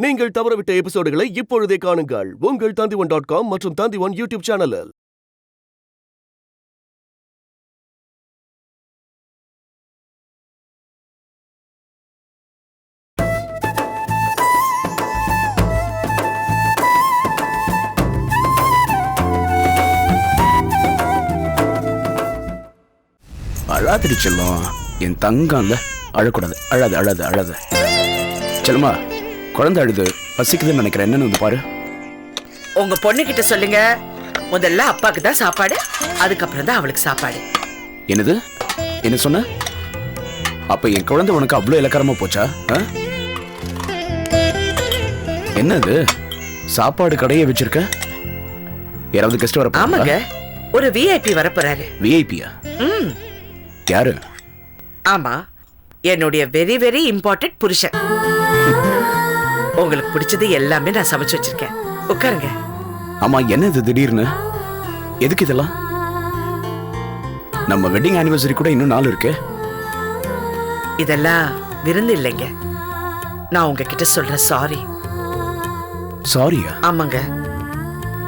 நீங்கள் தவறவிட்ட எபிசோடுகளை இப்பொழுதே காணுங்கள் உங்கள் Tandivan.com மற்றும் Tandivan யூடியூப் சேனலில். அழாதிரி செல்லம், என் தங்கம்ல அழக்கூடாது. அழாது அழாது அழாது செல்லம்மா. குழந்தை அழுது பசிக்குதுன்னு நினைக்கிறேன். என்னன்னு வந்து பாரு. உங்க பொண்ணு கிட்ட சொல்லுங்க, முதல்ல அப்பாக்கு தான் சாப்பாடு, அதுக்கப்புறம் தான் அவளுக்கு சாப்பாடு. என்னது என்ன சொன்ன? அப்ப என் குழந்தை உனக்கு அவ்வளவு இலக்காரமா போச்சா? என்னது சாப்பாடு கடையை வச்சிருக்க? யாராவது கெஸ்ட் வர? ஆமாங்க, ஒரு விஐபி வர போறாரு. விஐபியா? யாரு? ஆமா, என்னுடைய வெரி வெரி இம்பார்ட்டன்ட் புருஷன். உங்களுக்கு பிடிச்சது எல்லாமே நான் சமைச்சு வச்சிருக்கேன். உட்காருங்க. ஆமா, என்னது திடீர்னு? எதுக்கு இதெல்லாம்? நம்ம வெட்டிங் ஆனிவர்சரி கூட இன்னும் நாள் இருக்கு. இதெல்லாம் விருந்து இல்லைங்க, நான் உங்ககிட்ட சொல்றேன் சாரி. சாரியா? ஆமாங்க,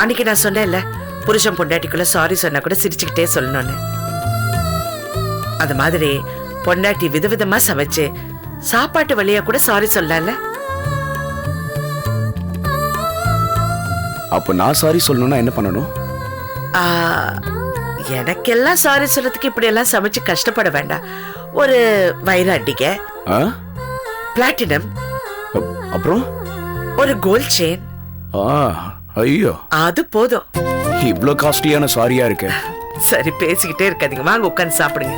அன்னைக்கு நான் சொன்னேன்ல, புருஷன் பொண்டாட்டிக்குள்ள சாரி சொன்னா கூட சிரிச்சுக்கிட்டே சொல்லணும்னு. அது மாதிரி பொண்டாட்டி விதவிதமா சமைச்சு சாப்பாட்டு வழியா கூட சாரி சொல்லல. அப்ப நான் சாரி சொல்லணும்னா என்ன பண்ணணும்? எனக்கெல்லாம் சாரி சொல்றதுக்கு இப்படி எல்லாம் சமைச்சு கஷ்டப்பட வேண்டாம். ஒரு வைர அட்டிகை, பிளாட்டினம், அப்புறம் ஒரு கோல்ட் செயின். ஐயோ, அது போதும். இவ்ளோ காஸ்ட்லியான சாரியா இருக்கு. சரி, பேசிக்கிட்டே இருக்காதீங்க, வாங்க உட்கார்ந்து சாப்பிடுங்க.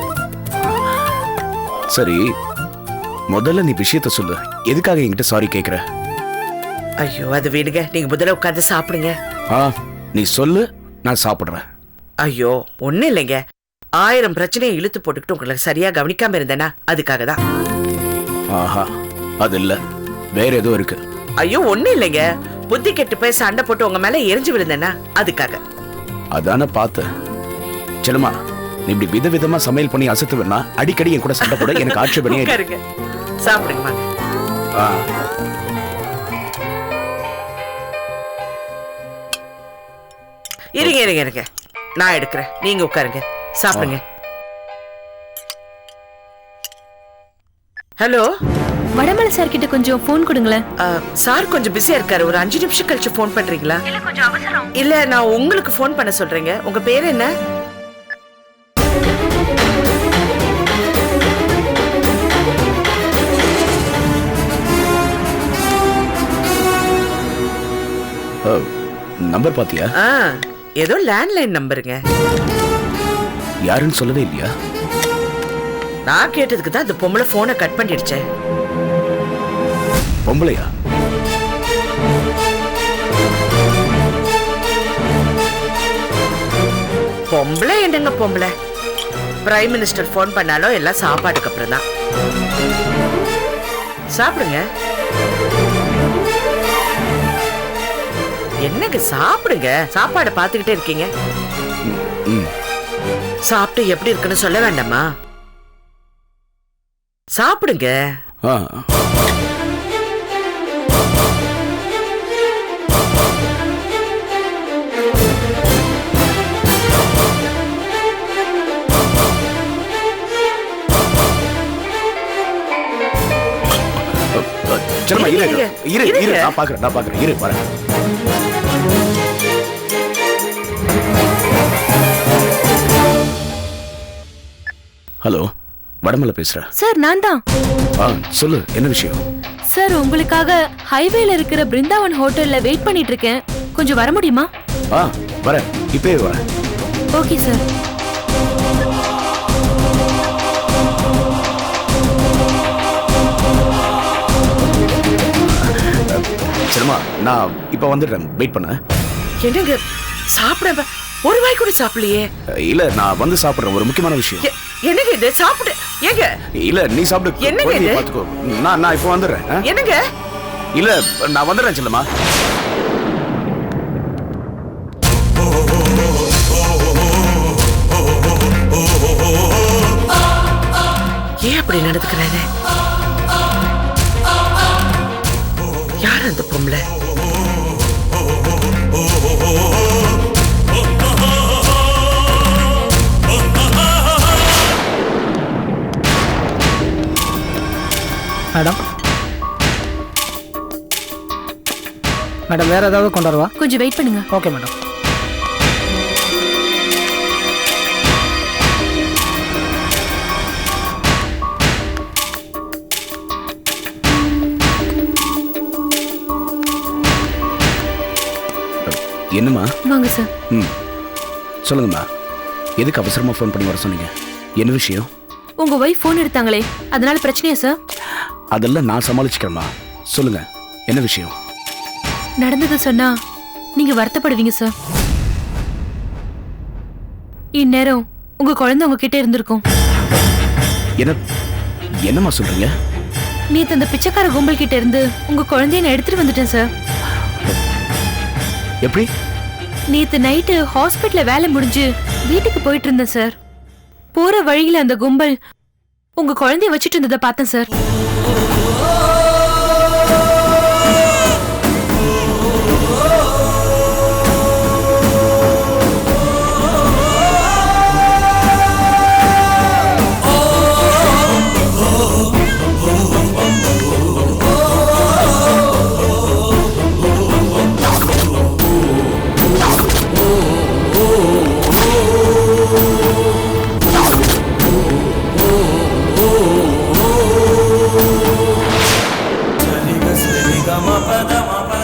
சரி, முதல்ல நீ விஷயத்த சொல்லு. எதுக்காக என்கிட்ட சாரி கேக்குற? ஐயோ, அது விடுங்க, நீங்க முதல்ல உட்கார்ந்து சாப்பிடுங்க. நீ சொல்லு, நான் சாப்பிடுறேன். ஐயோ, ஒண்ணு இல்லைங்க, 1000 பிரச்சனையை இழுத்து போட்டுக்கிட்டு உங்களுக்கு சரியா கவனிக்காம இருந்தேனா அதுக்காக தான். ஆஹா, அது இல்ல, வேற ஏதோ இருக்கு. ஐயோ, ஒண்ணு இல்லைங்க, புத்தி கெட்டு போய் சண்டை போட்டு உங்க மேல எரிஞ்சு விழுந்தேனா அதுக்காக. அதான பார்த்த செல்லம்மா, நீ இப்படி விதவிதமா சமையல் பண்ணி அசத்து வேணா அடிக்கடி என் கூட சண்டை போட எனக்கு ஆட்சேபனே இருக்கு. சாப்பிடுங்க வாங்க. இருங்க இருங்க இருங்க, நான் எடுக்கிறேன், நீங்க உட்காருங்க, சாப்பிடுங்க. ஹலோ, வடமலை சார் கிட்ட கொஞ்சம் போன் கொடுங்களேன். சார் கொஞ்சம் பிஸியா இருக்காரு, ஒரு 5 நிமிஷம் கழிச்சு போன் பண்றீங்களா? இல்ல, கொஞ்சம் அவசரம். இல்ல, நான் உங்களுக்கு போன் பண்ண சொல்றேங்க. உங்க பேர் என்ன? நம்பர் பாத்தியா? ஏதோ லேண்ட்லைன் நம்பருங்க. யாருன்னு சொல்லவே இல்லையா? நான் கேட்டதுக்கு தான் அந்த பொம்பளை போனை கட் பண்ணிடுச்சே. பொம்பளையா? பொம்பளை என்னங்க பொம்பளை? பிரைம் மினிஸ்டர் போன் பண்ணாலும் எல்லாம் சாப்பாட்டுக்கு அப்புறம் தான். சாப்பிடுங்க. என்னங்க சாப்பிடுங்க, சாப்பாடை பார்த்துக்கிட்டே இருக்கீங்க. சாப்பிட்டு எப்படி இருக்குன்னு சொல்ல வேண்டாமா? சாப்பிடுங்க. செல்லம்மா, இரு இரு இரு, நான் பாக்குறேன் இரு பாருங்க. ஹலோ, வடமலை பேசுறேன். சார், நான் தான். சொல்லு, என்ன விஷயம்? சார், உங்களுக்காக ஹைவேல இருக்கிற பிருந்தாவன் ஹோட்டல்ல வெயிட் பண்ணிட்டு இருக்கேன். கொஞ்சம் வர முடியுமா? வரேன், இப்பவே வரேன். Okay sir. சரிம்மா, நான் இப்ப வந்துடுறேன், வெயிட் பண்ண. என்னங்க சாப்பிட ஒரு வாய் கூட சாப்பிடலையே? இல்ல, நான் வந்து சாப்பிடுறேன், ஒரு முக்கியமான விஷயம். என்னங்க இது? சாப்பிடு. ஏங்க இல்ல, நீ சாப்பிடு. என்னங்க இது? பாத்துக்கோ, நான் இப்ப வந்துடுறேன். என்னங்க? இல்ல, நான் வந்துடுறேன் செல்லம்மா. ஏன் அப்படி நடந்துக்கிறாரு? யார யார் அந்த பொம்பளை? மேடம் மேடம் வேற ஏதாவது கொண்டு வரவா? கொஞ்சம் வெயிட் பண்ணுங்க. Okay madam. என்னம்மா? வாங்க சார். சொல்லுங்கம்மா. எதுக்கு அவசரமா ஃபோன் பண்ணி வர சொன்னீங்க? என்ன விஷயம்? உங்க ஒய்ஃப் ஃபோன் எடுத்தாங்களே, அதனால பிரச்சனையா சார்? அதெல்லாம் நான் சமாளிச்சுக்கிறேம்மா. சொல்லுங்க, என்ன விஷயம்? நடந்தது சொன்னா நீங்க வருத்தப்படுவீங்க சார். இந்நேரம் உங்க குழந்தை உங்ககிட்ட இருந்திருக்கும். என்னம்மா சொல்றீங்க? நேத்து அந்த பிச்சைக்கார கும்பல் கிட்ட இருந்து உங்க குழந்தைய நான் எடுத்துட்டு வந்துட்டேன் சார். எப்படி? நேத்து நைட்டு ஹாஸ்பிட்டல்ல வேலை முடிஞ்சு வீட்டுக்கு போயிட்டு இருந்தேன் சார். போற வழியில அந்த கும்பல் உங்க குழந்தைய வச்சிட்டு இருந்ததை பார்த்தேன் சார்.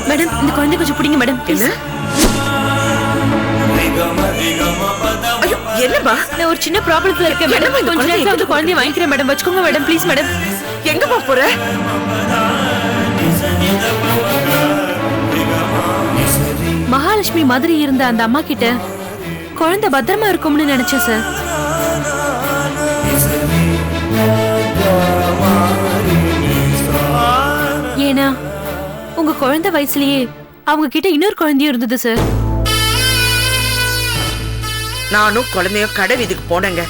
மேடம், இந்த குழந்தை கொஞ்சம் பிடிங்க மேடம். என்ன? ஐயோ, என்னம்மா? நான் ஒரு சின்ன ப்ராப்ளத்துல இருக்கேன் மேடம். கொஞ்ச நேரத்துல வந்து குழந்தைய வாங்கிக்கிறேன் மேடம். வச்சுக்கோங்க மேடம், ப்ளீஸ் மேடம். எங்கம்மா போற? மகாலட்சுமி மாதிரி இருந்த அந்த அம்மா கிட்ட குழந்தை பத்திரமா இருக்கும்னு நினைச்சேன் சார். ஏன்னா உங்க குழந்தை வயசுலயே அவங்க கிட்ட இன்னொரு குழந்தையும் இருந்தது சார். நானும் குழந்தையும் கடை வீதிக்கு போனேங்க.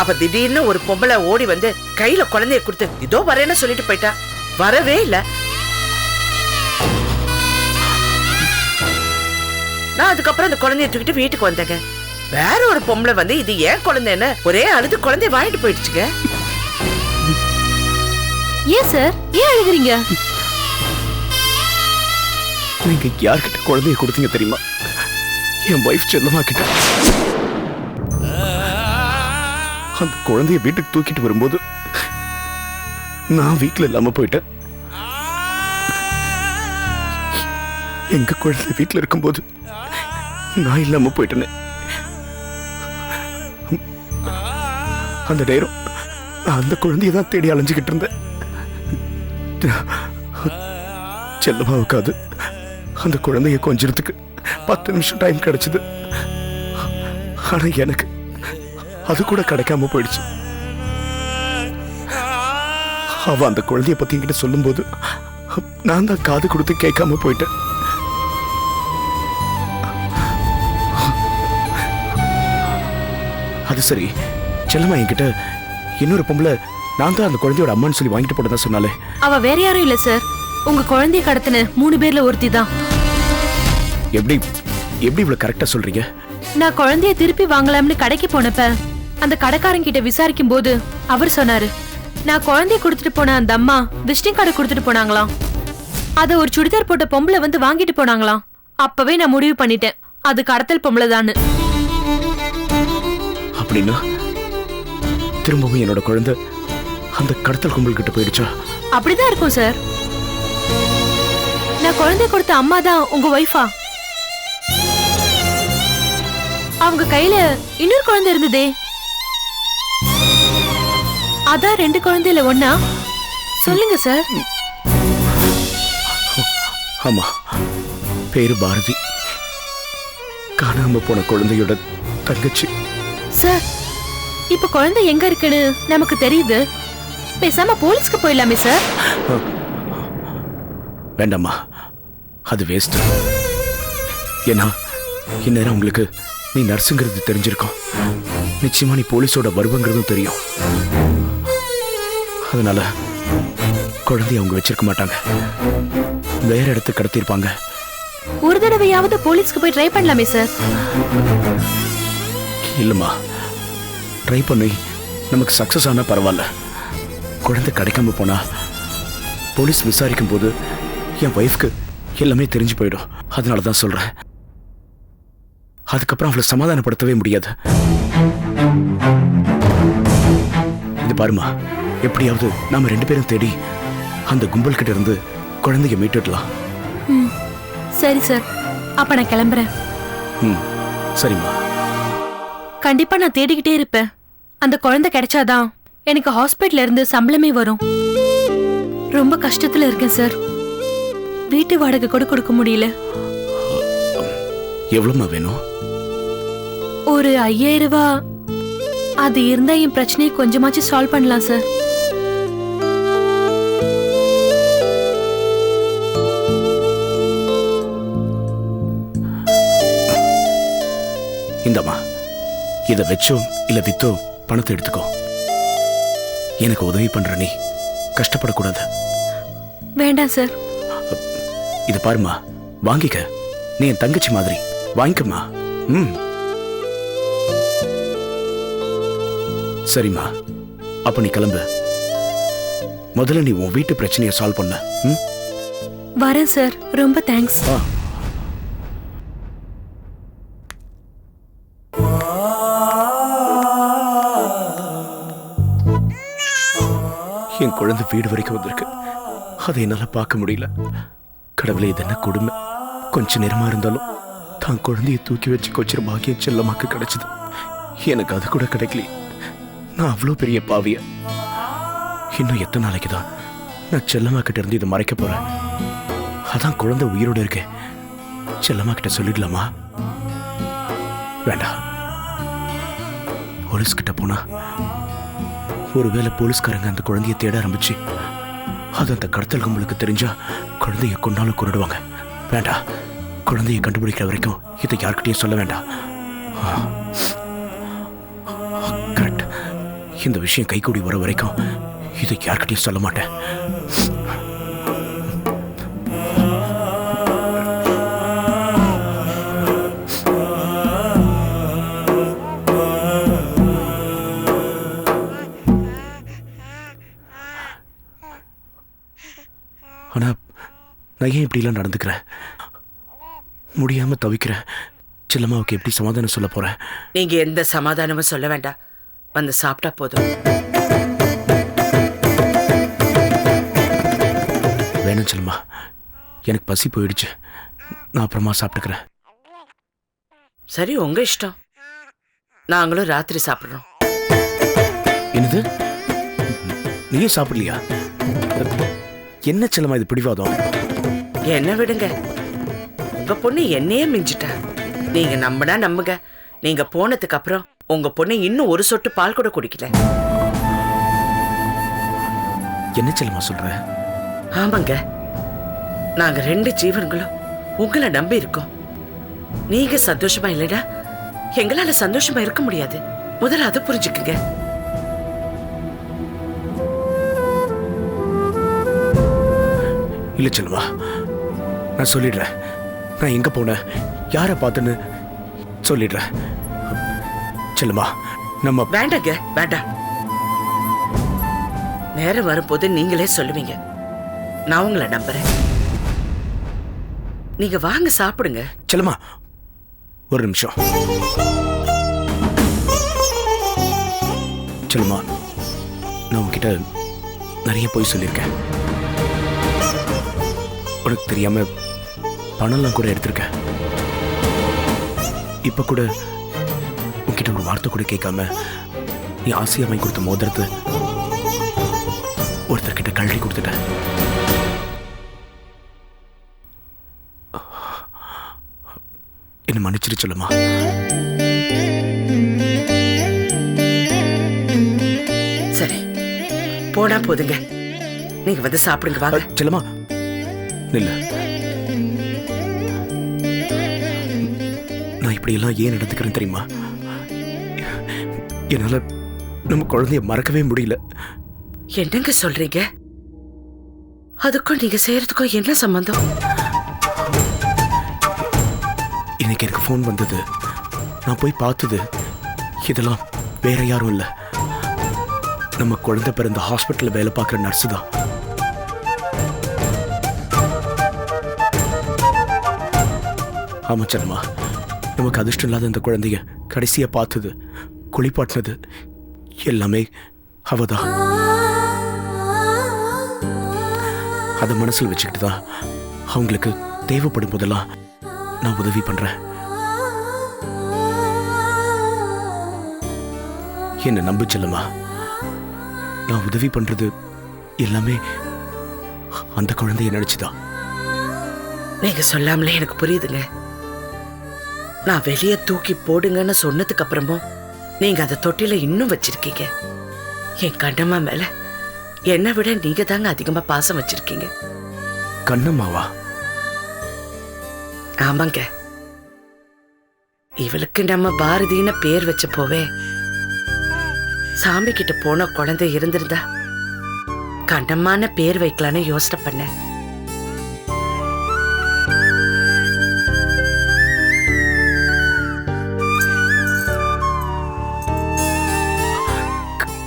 அப்ப திடீர்னு ஒரு பொம்பளை ஓடி வந்து கையில குழந்தைய கொடுத்து இதோ வரேன்னு சொல்லிட்டு போயிட்டா. வரவே இல்ல. நான் அதுக்கப்புறம் அந்த குழந்தைய தூக்கிட்டு வீட்டுக்கு வந்தேங்க. வேற ஒரு பொம்பளை வந்து இது ஏன் குழந்தைன்னு ஒரே அழுது குழந்தைய வாங்கிட்டு போயிடுச்சுங்க. ஏன் சார், ஏன் அழுகுறீங்க? நீங்க யார்கிட்ட குழந்தைய கொடுத்தீங்க தெரியுமா? என் வைஃப் செல்லம்மா கிட்ட. அந்த குழந்தைய வீட்டுக்கு தூக்கிட்டு வரும்போது நான் வீட்டுல இல்லாம போயிட்டேன். எங்க குழந்தை வீட்டுல இருக்கும்போது நான் இல்லாம போயிட்டேன்னு. அந்த நேரம் நான் அந்த குழந்தைய தான் தேடி அலைஞ்சுக்கிட்டு இருந்தேன். செல்லம்மாவுக்காது அந்த குழந்தைய கொஞ்சத்துக்கு 10 நிமிஷம் டைம் கிடைச்சது. ஆனா எனக்கு அது கூட கிடைக்காம போயிடுச்சு. அவ அந்த குழந்தைய பத்தி என்கிட்ட சொல்லும் போது நான் தான் காது கொடுத்து கேட்காம போயிட்டேன். அது சரி, செல்லம்மா என்கிட்ட இன்னொரு பொம்பளை நான் தான் அந்த குழந்தையோட அம்மான்னு சொல்லி வாங்கிட்டு போட்டதா சொன்னாலே. அவ வேற யாரும் இல்ல சார், உங்க குழந்தைய கடத்தின 3 பேர்ல ஒருத்தி தான். எப்படி இவ்வளவு கரெக்டா சொல்றீங்க? நான் குழந்தைய திருப்பி வாங்கலாம்னு கடைக்கு போனப்ப அந்த கடைக்காரன் கிட்ட விசாரிக்கும் போது அவர் சொன்னாரு, நான் குழந்தைய கொடுத்துட்டு போன அந்த அம்மா விசிட்டிங் கார்டு கொடுத்துட்டு போனாங்களாம். அத ஒரு சுடிதார் போட்ட பொம்பளை வந்து வாங்கிட்டு போனாங்களாம். அப்பவே நான் முடிவு பண்ணிட்டேன், அது கடத்தல் பொம்பளை தான்னு. அப்படின்னா திரும்பவும் என்னோட குழந்தை அந்த கடத்தல் கும்பல் கிட்ட போயிடுச்சா? அப்படிதான் இருக்கும் சார். நான் குழந்தை கொடுத்த அம்மா தான் உங்க ஒய்ஃபா? அவங்க கையில இன்னொரு குழந்தை இருந்ததே, அதான் 2 குழந்தையில ஒண்ணா? சொல்லுங்க சார். ஆமா, பேரு பாரதி. காணாம போன குழந்தையோட தங்கச்சி. சார், இப்ப குழந்தை எங்க இருக்குன்னு நமக்கு தெரியுது. பேசாம போலீஸ்க்கு போயிடலாமே சார். வேண்டாமா, அது வேஸ்ட். ஏன்னா இந்நேரம் உங்களுக்கு நீ நர்ஸுங்கிறது தெரிஞ்சிருக்கும். நிச்சயமா நீ போலீஸோட வருவங்கிறதும் தெரியும். அதனால குழந்தைய அவங்க வச்சிருக்க மாட்டாங்க. வேற இடத்துக்கு கடத்திருப்பாங்க. ஒரு தடவையாவது போலீஸ்க்கு போய் ட்ரை பண்ணலாமே சார். இல்லம்மா, ட்ரை பண்ணி நமக்கு சக்சஸ் ஆனா பரவாயில்ல. குழந்தை கிடைக்காம போனா போலீஸ் விசாரிக்கும் போது என் ஒய்ஃப்க்கு எல்லாமே தெரிஞ்சு போயிடும். அதனாலதான் சொல்றேன். அதுக்கப்புறம் அவளை சமாதானப்படுத்தவே முடியாது. இது பாருமா, எப்படியாவது நாம 2 பேரும் தேடி அந்த கும்பல் கிட்ட இருந்து குழந்தைய மீட்டுடலாம். சரி சார், அப்ப நான் கிளம்புறேன். சரிம்மா. கண்டிப்பா நான் தேடிக்கிட்டே இருப்பேன். அந்த குழந்தை கிடைச்சாதான் எனக்கு ஹாஸ்பிட்டல்ல இருந்து சம்பளமே வரும். ரொம்ப கஷ்டத்துல இருக்கேன் சார். வீட்டு வாடகை கூட கொடுக்க முடியல. எவ்வளவுமா வேணும்? ஒரு 5000 ரூபாய். அது இருந்தா என் பிரச்சனையை கொஞ்சமாச்சும் சால்வ் பண்ணலாம் சார். இந்தம்மா, இதை வச்சோ இல்ல வித்தோ பணத்தை எடுத்துக்கோ. எனக்கு உதவி பண்ற நீ கஷ்டப்படக்கூடாது. வேண்டாம் சார். இது பாருமா, வாங்கிக்க. நீ என் தங்கச்சி மாதிரி, வாங்கிக்கம்மா. சரிம்மா, அப்ப நீ கிளம்பு. முதல்ல நீ உன் வீட்டு பிரச்சனையை சால்வ் பண்ண. வரேன் சார். ரொம்ப தேங்க்ஸ். என் குழந்தை வீடு வரைக்கும் வந்திருக்கு. அதை என்னால பார்க்க முடியல. கடவுளே, இது என்ன கொடுமை. கொஞ்ச நேரமா இருந்தாலும் தான் குழந்தைய தூக்கி வச்சு கொஞ்ச பாக்கியம் செல்லமாக்கு கிடைச்சது. எனக்கு அது கூட கிடைக்கல. நான் அவ்வளோ பெரிய பாவிய. இன்னும் எத்தனை நாளைக்கு தான் நான் செல்லம்மா கிட்ட இருந்து இதை மறைக்க போறேன்? அதான் குழந்தை உயிரோட இருக்கேன். செல்லம்மா கிட்ட சொல்லிடலாமா? வேண்டாம். போலீஸ் கிட்ட போனா ஒருவேளை போலீஸ்காரங்க அந்த குழந்தைய தேட ஆரம்பிச்சு அது அந்த கடத்தல் கும்பலுக்கு தெரிஞ்சா குழந்தைய கொண்டாலும் கொண்டுடுவாங்க. வேண்டாம். குழந்தைய கண்டுபிடிக்கிற வரைக்கும் இதை யார்கிட்டயும் சொல்ல வேண்டாம். கரெக்ட். இந்த விஷயம் கைகூடி வர வரைக்கும் இதை யார்கிட்டயும் சொல்ல மாட்டேன். ஆனா நான் ஏன் இப்படிலாம் நடந்துக்கிறேன்? முடியாம தவிக்கிறேன். செல்லம்மாவுக்கு எப்படி சமாதானம் சொல்ல போறேன்? நீங்க எந்த சமாதானமும் சொல்ல வேண்டாம். வந்து சாப்பிட்டா போதும். வேணும் செல்லம்மா, எனக்கு பசி போயிடுச்சு. நான் அப்புறமா சாப்பிட்டுக்கிறேன். சரி, உங்க இஷ்டம். நாங்களும் ராத்திரி சாப்பிடுறோம். என்னது? நீயும் சாப்பிடலையா? என்ன செல்லம்மா இது பிடிவாதம்? என்ன விடுங்க. உங்க பொண்ணு என்னையே மிஞ்சிட்டா. நீங்க நம்பினா நம்புங்க. நீங்க போனதுக்கு அப்புறம் உங்க பொண்ணு இன்னும் ஒரு சொட்டு பால் கூட குடிக்கல. என்ன செல்லம்மா சொல்ற? ஆமாங்க, நாங்க 2 ஜீவன்களும் உங்களை நம்பி இருக்கோம். நீங்க சந்தோஷமா இல்லைடா எங்களால சந்தோஷமா இருக்க முடியாது. முதல்ல அதை புரிஞ்சுக்குங்க. இல்ல செல்வா, நான் சொல்லிடுறேன். நான் எங்க போனேன், யாரை பார்த்தேன்னு சொல்லிடுறேன். செல்லுமா, நம்ம வேண்டாங்க, வேண்டாம். நேரம் வரும்போது நீங்களே சொல்லுவீங்க. நான் உங்களை நம்புறேன். நீங்க வாங்க சாப்பிடுங்க. செல்லுமா, ஒரு நிமிஷம். செல்லுமா, நான் உன்கிட்ட நிறைய போய் சொல்லியிருக்கேன். உனக்கு தெரியாம பணம்லாம் கூட எடுத்திருக்கேன். இப்ப கூட உன்கிட்ட ஒரு வார்த்தை கூட கேட்காம நீ ஆசையா வாங்கி கொடுத்த மோதிரத்தை ஒருத்தர்கிட்ட கழட்டி கொடுத்துட்ட. என்ன மன்னிச்சிரு சொல்லுமா. சரி, போனா போதுங்க. நீங்க வந்து சாப்பிடுங்க. வாங்க. செல்லமா, இல்ல, நான் இப்படி எல்லாம் ஏன் நடந்துக்கிறேன் தெரியுமா? என்னால நம்ம குழந்தைய மறக்கவே முடியல. என்னங்க சொல்றீங்க? அதுக்கும் நீங்க செய்யறதுக்கும் என்ன சம்பந்தம்? இன்னைக்கு எனக்கு ஃபோன் வந்தது, நான் போய் பார்த்தது, இதெல்லாம் வேற யாரும் இல்லை, நம்ம குழந்தை பிறந்த ஹாஸ்பிட்டல்ல வேலை பார்க்குற நர்ஸு தான். ஆமா சர்மா, நமக்கு அதிர்ஷ்டம் இல்லாத அந்த குழந்தைய கடைசியா பார்த்தது, குளிப்பாட்டினது எல்லாமே அவதான். அதை மனசில் வச்சுக்கிட்டு தான் அவங்களுக்கு தேவைப்படும் போதெல்லாம் நான் உதவி பண்றேன். என்ன நம்பு செல்லம்மா, நான் உதவி பண்றது எல்லாமே அந்த குழந்தைய நினைச்சுதான். நீங்க சொல்லாமலே எனக்கு புரியுதுங்க. நான் வெளியே தூக்கி போடுங்கன்னு சொன்னதுக்கு அப்புறமும் நீங்க அந்த தொட்டில இன்னும் வச்சிருக்கீங்க. என் கண்ணம்மா மேல என்னை விட நீங்க தாங்க அதிகமா பாசம் வச்சிருக்கீங்க. கண்ணம்மாவா? ஆமாங்க. இவளுக்கு நம்ம பாரதின்னு பேர் வச்ச போவே சாமி கிட்ட போன குழந்தை இருந்திருந்தா கண்ணம்மான பேர் வைக்கலான்னு யோசனை பண்ணேன்.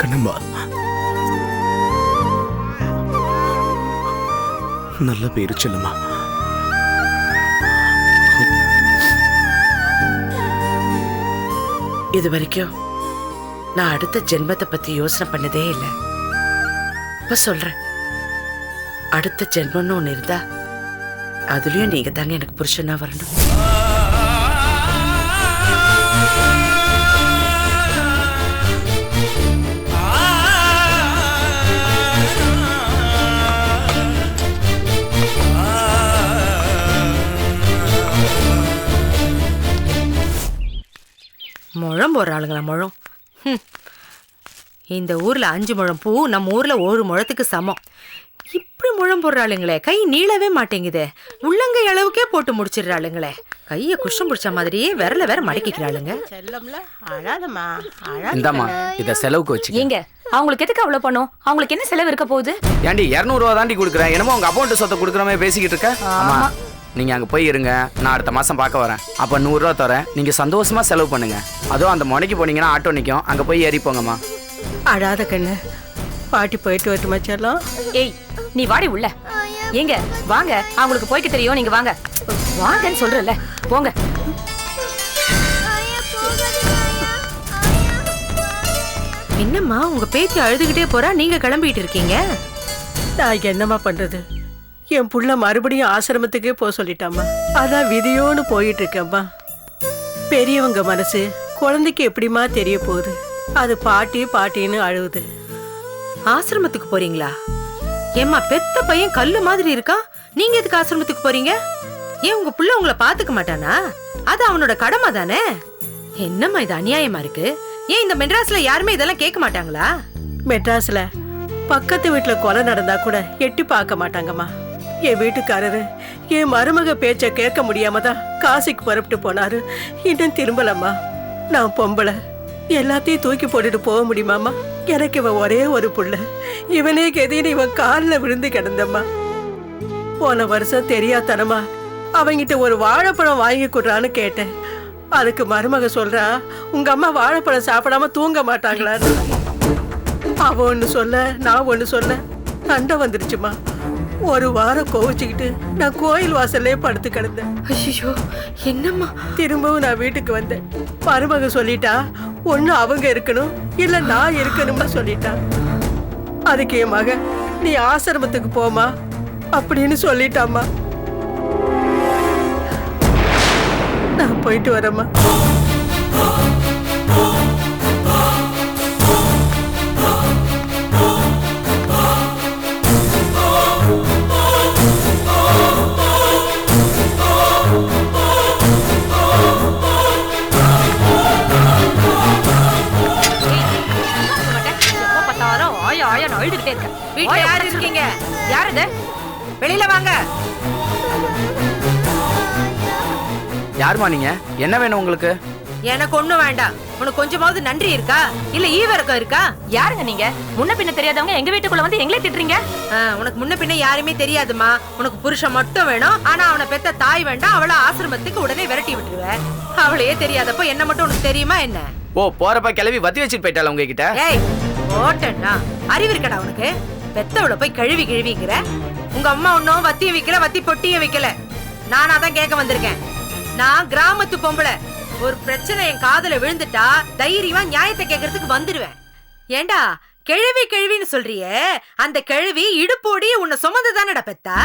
கண்ணம்மா நல்ல பேரு செல்லம்மா. இது வரைக்கும் நான் அடுத்த ஜென்மத்தை பத்தி யோசனை பண்ணதே இல்லை. இப்ப சொல்றேன், அடுத்த ஜென்மம்னு ஒண்ணு இருந்தா அதுலயும் நீங்க தாங்க எனக்கு புருஷனா வரணும். முழம் போடுற ஆளுங்களா முழம்? இந்த ஊர்ல 5 முழம் பூ நம்ம ஊர்ல 1 முழத்துக்கு சமம். இப்படி முழம் போடுற ஆளுங்களே, கை நீளவே மாட்டேங்குதே, உள்ளங்கை அளவுக்கே போட்டு முடிச்சிடுறாளுங்களே. கைய குஷம் பிடிச்ச மாதிரியே விரல வேற மடக்கிக்கிறாளுங்க. இந்தாம்மா, இத செலவுக்கு வச்சு. ஏங்க அவங்களுக்கு எதுக்கு அவ்வளவு பண்ணும்? அவங்களுக்கு என்ன செலவு இருக்க போகுது? ஏண்டி 200 ரூபா தாண்டி கொடுக்குறேன், என்னமோ உங்க அமௌண்ட் சொத்தை கொடுக்குற மாதிரி பேசிக்கிட்டு இருக்க. ஆமா, நீங்க அங்க போய் இருங்க, நான் அடுத்த மாசம் பார்க்க வரேன். அப்ப 100 ரூபா தரேன், நீங்க சந்தோஷமா செலவு பண்ணுங்க. அதுவும் அந்த முனைக்கு போனீங்கன்னா ஆட்டோ நிற்கும், அங்க போய் ஏறி போங்கம்மா. அழாத கண்ணு, பாட்டி போயிட்டு வரட்டு மச்சாலாம். ஏய் நீ வாடி உள்ள. ஏங்க வாங்க, அவங்களுக்கு போய்க்க தெரியும், நீங்க வாங்க வாங்கன்னு சொல்றல, போங்க. என்னம்மா உங்க பேத்தி அழுதுகிட்டே போறா, நீங்க கிளம்பிட்டு இருக்கீங்க? நான் என்னம்மா பண்றது, என் புள்ள மறுபடியும் ஆசிரமத்துக்கே போக சொல்லிட்டாம்மா. அதான் விதியோன்னு போயிட்டு இருக்கேம்மா. பெரியவங்க மனசு குழந்தைக்கு எப்படிமா தெரிய போகுது, அது பாட்டி பாட்டின்னு அழுவுது. ஆசிரமத்துக்கு போறீங்களா? ஏம்மா பெத்த பையன் கல்லு மாதிரி இருக்கா, நீங்க எதுக்கு ஆசிரமத்துக்கு போறீங்க? ஏன் உங்க புள்ள உங்களை பாத்துக்க மாட்டானா? அது அவனோட கடமை தானே. என்னம்மா இது அநியாயமா இருக்கு. ஏன் இந்த மெட்ராஸ்ல யாருமே இதெல்லாம் கேட்க மாட்டாங்களா? மெட்ராஸ்ல பக்கத்து வீட்டுல கொலை நடந்தா கூட எட்டி பார்க்க மாட்டாங்கம்மா. என் வீட்டுக்காரரு என் மருமக பேச்ச கேட்க முடியாம தான் காசிக்கு புறப்பட்டு போனாரு. இன்னும் திரும்பலம்மா. நான் பொம்பளை, எல்லாத்தையும் தூக்கி போட்டுட்டு போக முடியுமாம்மா? எனக்கு இவன் ஒரே ஒரு புள்ள, இவனே கெதின்னு இவன் காலில் விழுந்து கிடந்தம்மா. போன வருஷம் தெரியாதனமா அவங்கிட்ட ஒரு வாழைப்பழம் வாங்கி கொடுறான்னு கேட்டேன். அதுக்கு மருமக சொல்றா, உங்க அம்மா வாழைப்பழம் சாப்பிடாம தூங்க மாட்டாங்களான்னு. அவ ஒண்ணு சொல்ல, நான் ஒண்ணு சொல்ல, சண்டை வந்துருச்சுமா. ஒரு வாரம் கோவிச்சுக்கிட்டு நான் கோயில் வாசல்லே படுத்து கிடந்தேன். ஐயோ என்னம்மா? திரும்பவும் நான் வீட்டுக்கு வந்தேன். மருமக சொல்லிட்டா, ஒண்ணு அவங்க இருக்கணும் இல்ல நான் இருக்கணும்னு சொல்லிட்டா. அதுக்கு என் மக, நீ ஆசிரமத்துக்கு போமா அப்படின்னு சொல்லிட்டாமா. நான் போயிட்டு வரேம்மா. வீட்டுல யாரு இருக்கீங்க? யாரு இது? வெளியில வாங்க. யாருமா நீங்க? என்ன வேணும் உங்களுக்கு? எனக்கு ஒண்ணும் வேண்டாம். உனக்கு கொஞ்சமாவது நன்றி இருக்கா இல்ல ஈவரக்கம் இருக்கா? யாருங்க நீங்க? முன்ன பின்ன தெரியாதவங்க எங்க வீட்டுக்குள்ள வந்து எங்களே திட்டுறீங்க? உனக்கு முன்ன பின்ன யாருமே தெரியாதுமா. உனக்கு புருஷன் மட்டும் வேணும். ஆனா அவனை பெத்த தாய் வேண்டாம். அவளை ஆசிரமத்துக்கு உடனே விரட்டி விட்டுருவேன். அவளையே தெரியாதப்போ என்ன மட்டும் உனக்கு தெரியுமா என்ன? ஓ போறப்ப கிளவி வத்தி வச்சுட்டு போயிட்டால உங்ககிட்ட. ஏய் ஓட்டண்ணா, அறிவு இருக்கடா உனக்கு? பெத்தவளை போய் கழுவி கிழவிங்கிற. உங்க அம்மா ஒன்னும் வத்தியும் வைக்கல, வத்தி பொட்டியும் வைக்கல. நானா தான் கேட்க வந்திருக்கேன். நான் கிராமத்து பொம்பளை. ஒரு பிரச்சனை என் காதுல விழுந்துட்டா தைரியமா நியாயத்தை கேட்கறதுக்கு வந்துடுவேன். ஏண்டா கிழவி கிழவின்னு சொல்றியே, அந்த கிழவி இடுப்போடி உன்னை சுமந்து தானடா பெத்தா?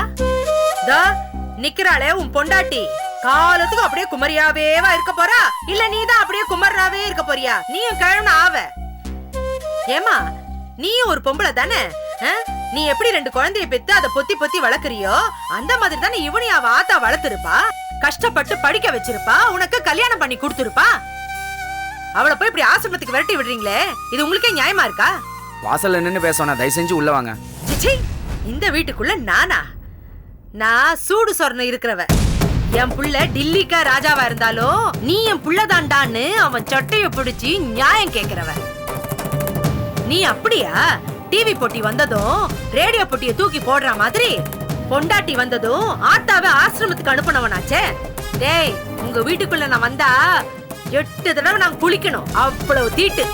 நிக்கிறாளே உன் பொண்டாட்டி, காலத்துக்கு அப்படியே குமரியாவேவா இருக்க போறா இல்ல நீதான் அப்படியே குமர்றாவே இருக்க போறியா? நீயும் கிழவன ஆவ. ஏமா நீயும் ஒரு பொம்பளை தானே? நீ எப்படி 2 குழந்தைய பெத்து அதை பொத்தி பொத்தி வளர்க்கறியோ அந்த மாதிரி தானே இவனையும் அவ ஆத்தா வளர்த்திருப்பா. கஷ்டப்பட்டு படிக்க வச்சிருப்பா, உனக்கு கல்யாணம் பண்ணி கொடுத்துருப்பா. அவளை போய் இப்படி ஆசிரமத்துக்கு விரட்டி விடுறீங்களே, இது உங்களுக்கே நியாயமா இருக்கா? வாசல்ல நின்னு பேசணும், தயவு செஞ்சு உள்ள வாங்க. சிச்சி, இந்த வீட்டுக்குள்ள நானா? நான் சூடு சொர்ணம் இருக்கிறவ. என் புள்ள டில்லிக்கா ராஜாவா இருந்தாலும் நீ என் புள்ளதாண்டான்னு அவன் சட்டைய பிடிச்சி நியாயம் கேக்குறவ. நீ அப்படியா? டிவி போட்டி வந்ததும் ரேடியோ போட்டியை தூக்கி போடுற மாதிரி பொண்டாட்டி வந்ததும் ஆத்தாவை ஆசிரமத்துக்கு அனுப்பினவனாச்சே. டேய், உங்க வீட்டுக்குள்ள நான் வந்தா 8 தடவை நான் குளிக்கணும், அவ்வளவு தீட்டு.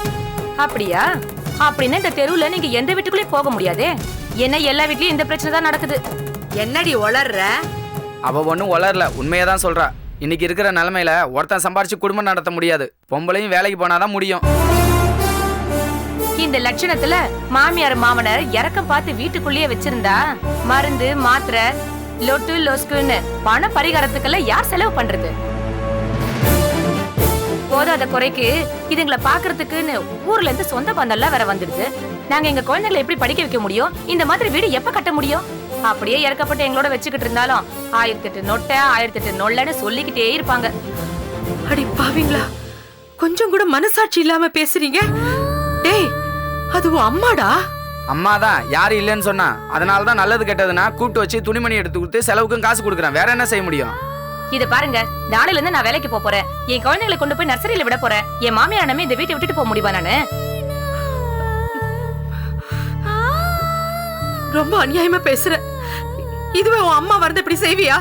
அப்படியா? அப்படின்னா இந்த தெருவுல நீங்க எந்த வீட்டுக்குள்ளே போக முடியாதே. என்ன எல்லா வீட்லயும் இந்த பிரச்சனை தான் நடக்குது. என்னடி ஒளர்ற? அவ ஒன்னும் வளரல, உண்மையதான் சொல்றா. இன்னைக்கு இருக்கிற நிலைமையில ஒருத்தன் சம்பாரிச்சு குடும்பம் நடத்த முடியாது. பொம்பளையும் வேலைக்கு போனாதான் முடியும். இந்த லட்சணத்துல மாமியார் மாமனார் இறக்கம் பார்த்து வீட்டுக்குள்ளேயே வச்சிருந்தா மருந்து மாத்திரை லொட்டு லொஸ்குன்னு பண பரிகாரத்துக்கெல்லாம் யார் செலவு பண்றது? போதாத குறைக்கு இதுங்களை பாக்குறதுக்குன்னு ஊர்ல இருந்து சொந்த பந்தம்லாம் வேற வந்துடுது. நாங்க எங்க குழந்தைகளை எப்படி படிக்க வைக்க முடியும்? இந்த மாதிரி வீடு எப்ப கட்ட முடியும்? அப்படியே இறக்கப்பட்டு எங்களோட வச்சுக்கிட்டு இருந்தாலும் 1008 நொட்டை 1008 நொல்லன்னு சொல்லிக்கிட்டே இருப்பாங்க. அடி பாவீங்களா, கொஞ்சம் கூட மனசாட்சி இல்லாம பேசுறீங்க. டேய், அதுவும் அம்மாடா. அம்மாதான், யாரு இல்லைன்னு சொன்னா. அதனாலதான் நல்லது கெட்டதுன்னா கூப்பிட்டு வச்சு துணிமணி எடுத்து கொடுத்து செலவுக்கும் காசு கொடுக்குறேன். வேற என்ன செய்ய முடியும்? இத பாருங்க, நாளையில இருந்து நான் வேலைக்கு போறேன். என் குழந்தைகளை கொண்டு போய் நர்சரியில விட போறேன். என் மாமியார் நம்ம இந்த வீட்டை விட்டுட்டு போக முடியுமா? நானு ரொம்ப அநியாயமா பேசுற. இதுவே உன் அம்மா வரது இப்படி செய்வியா?